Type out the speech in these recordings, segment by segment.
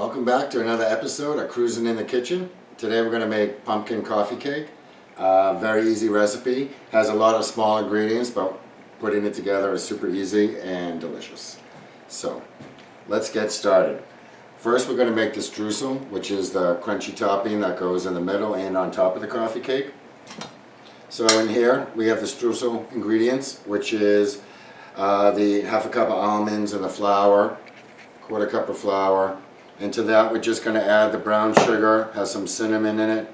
Welcome back to another episode of Cruising in the Kitchen. Today we're going to make pumpkin coffee cake. Very easy recipe. Has a lot of small ingredients, but putting it together is super easy and delicious. So let's get started. First we're going to make the streusel, which is the crunchy topping that goes in the middle and on top of the coffee cake. So in here we have the streusel ingredients, which is the half a cup of almonds and the flour, quarter cup of flour. Into that we're just going to add the brown sugar, has some cinnamon in it.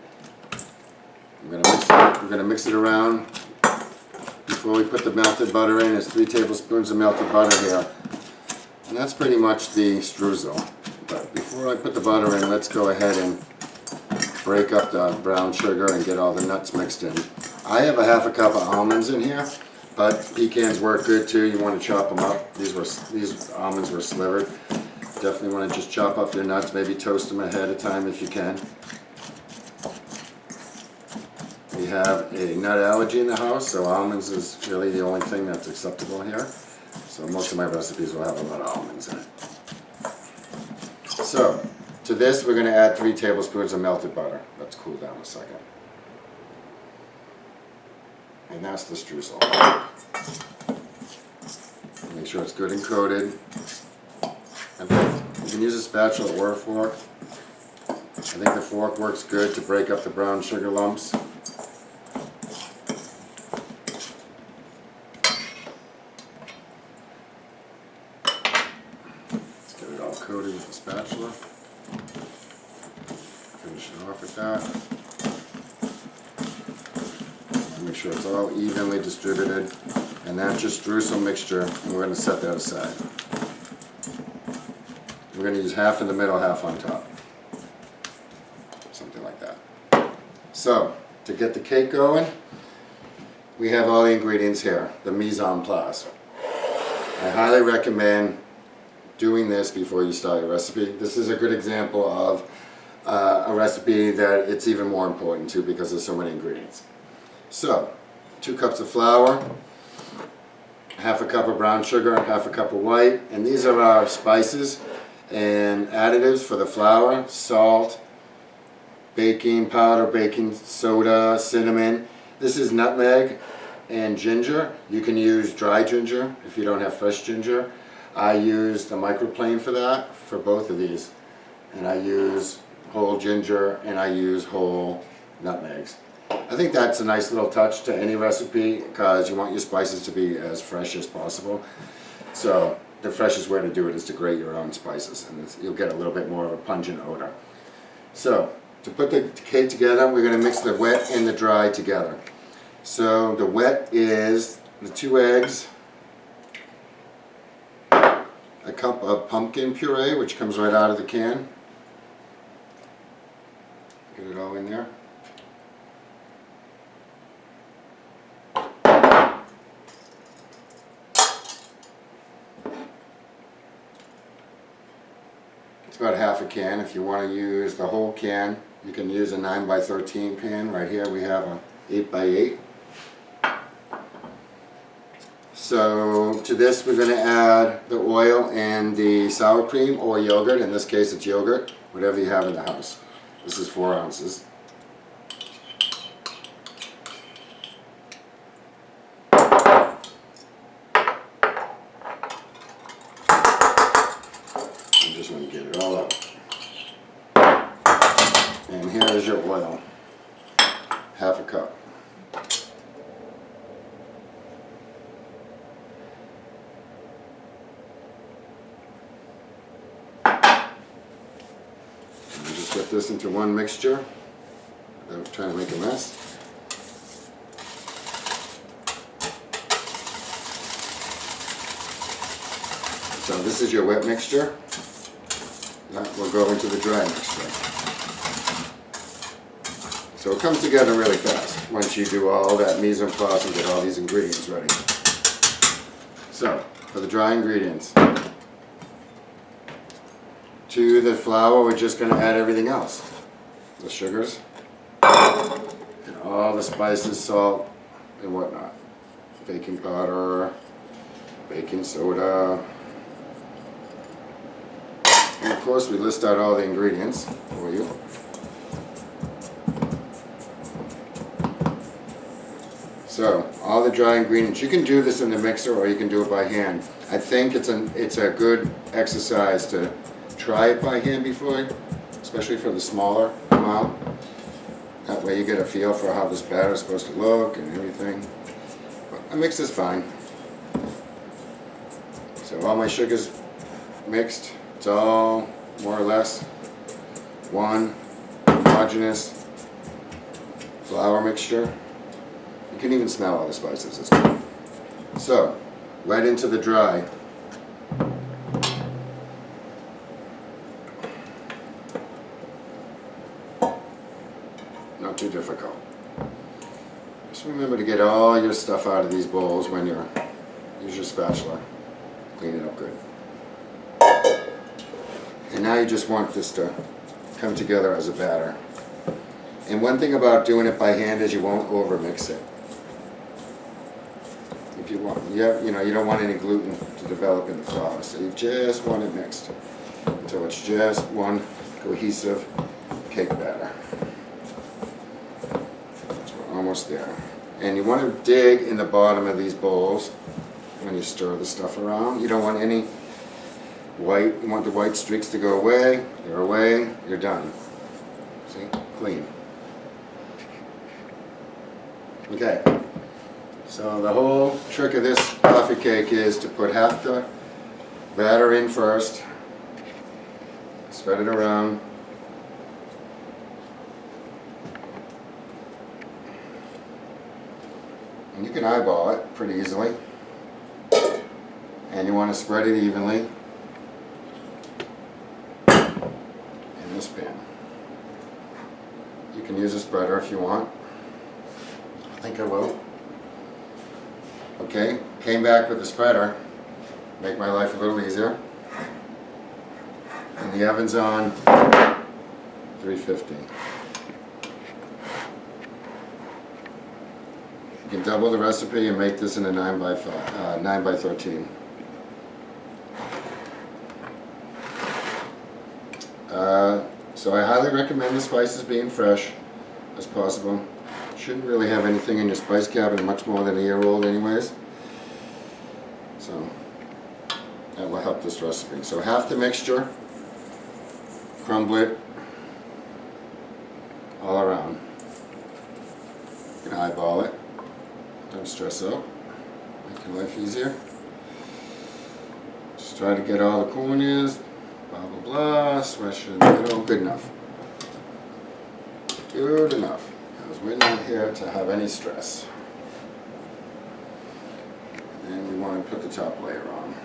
We're going to mix it around. Before we put the melted butter in, there's 3 tablespoons of melted butter here. And that's pretty much the streusel. But before I put the butter in, let's go ahead and break up the brown sugar and get all the nuts mixed in. I have a half a cup of almonds in here, but pecans work good too. You want to chop them up. These almonds were slivered. Definitely want to just chop up your nuts, maybe toast them ahead of time if you can. We have a nut allergy in the house, so almonds is really the only thing that's acceptable here. So most of my recipes will have a lot of almonds in it. So, to this we're going to add 3 tablespoons of melted butter. Let's cool down a second. And that's the streusel. Make sure it's good and coated. You can use a spatula or a fork. I think the fork works good to break up the brown sugar lumps. Let's get it all coated with the spatula. Finish it off with that. Make sure it's all evenly distributed. And that's your streusel mixture, and we're going to set that aside. We're going to use half in the middle, half on top. Something like that. So, to get the cake going, we have all the ingredients here, the mise en place. I highly recommend doing this before you start your recipe. This is a good example of a recipe that it's even more important to because there's so many ingredients. So, 2 cups of flour, half a cup of brown sugar, half a cup of white, and these are our spices and additives for the flour: salt, baking powder, baking soda, cinnamon. This is nutmeg and ginger. You can use dry ginger if you don't have fresh ginger. I use the microplane for that, for both of these. And I use whole ginger and I use whole nutmegs. I think that's a nice little touch to any recipe because you want your spices to be as fresh as possible. So the freshest way to do it is to grate your own spices, and you'll get a little bit more of a pungent odor. So, to put the cake together, we're going to mix the wet and the dry together. So, the wet is the 2 eggs, a cup of pumpkin puree, which comes right out of the can. Get it all in there. It's about half a can. If you want to use the whole can, you can use a 9 by 13 pan. Right here we have a 8 by 8. So to this we're going to add the oil and the sour cream or yogurt. In this case it's yogurt, whatever you have in the house. This is 4 ounces. Just want to get it all out. And here is your oil, half a cup. And just get this into one mixture without trying to make a mess. So this is your wet mixture. That will go into the dry mixture. So it comes together really fast once you do all that mise en place and get all these ingredients ready. So, for the dry ingredients, to the flour we're just going to add everything else. The sugars, and all the spices, salt, and whatnot. Baking powder, baking soda, and of course, we list out all the ingredients for you. So, all the dry ingredients. You can do this in the mixer or you can do it by hand. I think it's a good exercise to try it by hand before, especially for the smaller amount. That way you get a feel for how this batter is supposed to look and everything. But a mix is fine. So all my sugar's mixed. It's all more or less one homogeneous flour mixture. You can even smell all the spices. It's good. So, right into the dry. Not too difficult. Just remember to get all your stuff out of these bowls when you use your spatula. Clean it up good. And now you just want this to come together as a batter. And one thing about doing it by hand is you won't over mix it. If you want, you don't want any gluten to develop in the flour, so you just want it mixed until it's just one cohesive cake batter. So we're almost there. And you want to dig in the bottom of these bowls when you stir the stuff around. You don't want any white. You want the white streaks to go away. They're away. You're done. See? Clean. Okay. So the whole trick of this coffee cake is to put half the batter in first, spread it around, and you can eyeball it pretty easily, and you want to spread it evenly in this pan. You can use a spreader if you want. I think I will. Okay, came back with the spreader, make my life a little easier. And the oven's on 350. You can double the recipe and make this in a 9 by 13. So I highly recommend the spices being fresh as possible. Shouldn't really have anything in your spice cabinet much more than a year old anyways. So that will help this recipe. So half the mixture, crumble it all around. You can eyeball it. Don't stress out. Make your life easier. Just try to get all the corners, blah blah blah, smash it in the middle. Good enough. Good enough. Because we're not here to have any stress. And we want to put the top layer on.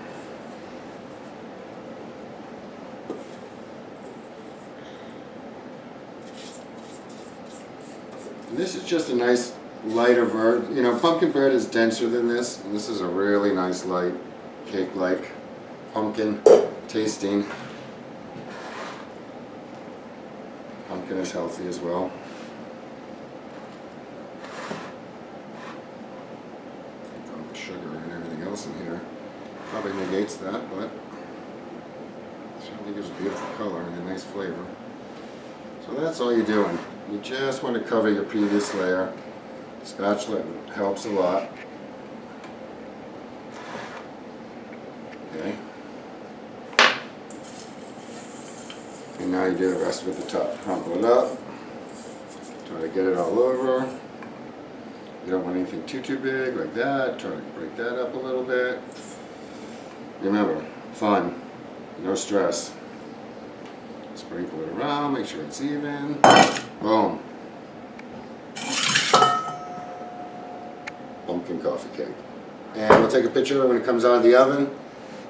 And this is just a nice lighter version. You know, pumpkin bread is denser than this, and this is a really nice light cake-like pumpkin tasting. Pumpkin is healthy as well. Sugar and everything else in here probably negates that, but it certainly gives a beautiful color and a nice flavor. So that's all you're doing. You just want to cover your previous layer. Spatula helps a lot. Okay. And now you do the rest with the top. Crumple it up. Try to get it all over. You don't want anything too big like that. Try to break that up a little bit. Remember, fun, no stress. Sprinkle it around, make sure it's even. Boom. Pumpkin coffee cake. And we'll take a picture when it comes out of the oven.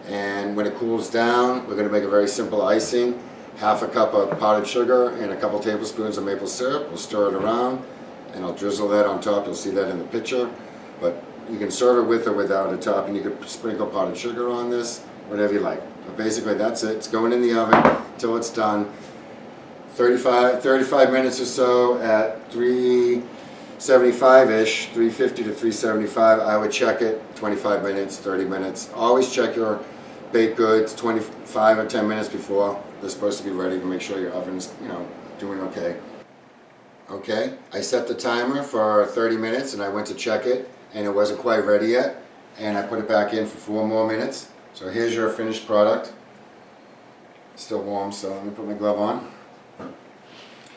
And when it cools down, we're going to make a very simple icing. Half a cup of powdered sugar and a couple tablespoons of maple syrup. We'll stir it around. And I'll drizzle that on top. You'll see that in the picture. But you can serve it with or without a topping. You could sprinkle powdered sugar on this, whatever you like. But basically that's it. It's going in the oven until it's done. 35 minutes or so at 375-ish, 350 to 375. I would check it. 25 minutes, 30 minutes. Always check your baked goods 25 or 10 minutes before they're supposed to be ready to make sure your oven's, you know, doing okay. Okay, I set the timer for 30 minutes and I went to check it and it wasn't quite ready yet, and I put it back in for 4 more minutes. So here's your finished product. Still warm, so let me put my glove on.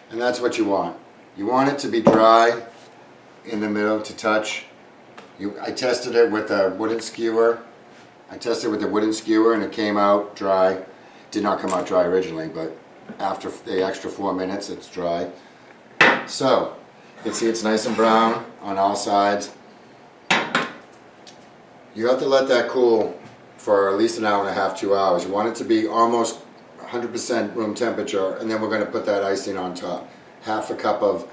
And that's what you want. You want it to be dry in the middle to touch. I tested it with a wooden skewer. And it came out dry. Did not come out dry originally, but after the extra 4 minutes it's dry. So, you can see it's nice and brown on all sides. You have to let that cool for at least an hour and a half, 2 hours. You want it to be almost 100% room temperature, and then we're going to put that icing on top. Half a cup of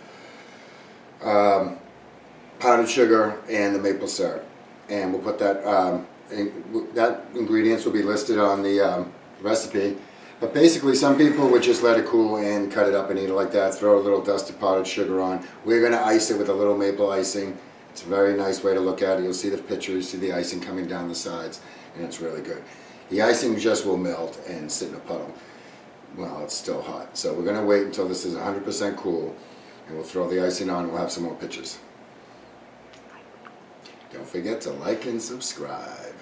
powdered sugar and the maple syrup. And we'll put that, that ingredients will be listed on the recipe. But basically, some people would just let it cool and cut it up and eat it like that, throw a little dusted powdered sugar on. We're going to ice it with a little maple icing. It's a very nice way to look at it. You'll see the picture, you see the icing coming down the sides, and it's really good. The icing just will melt and sit in a puddle. Well, it's still hot. So we're going to wait until this is 100% cool, and we'll throw the icing on and we'll have some more pictures. Don't forget to like and subscribe.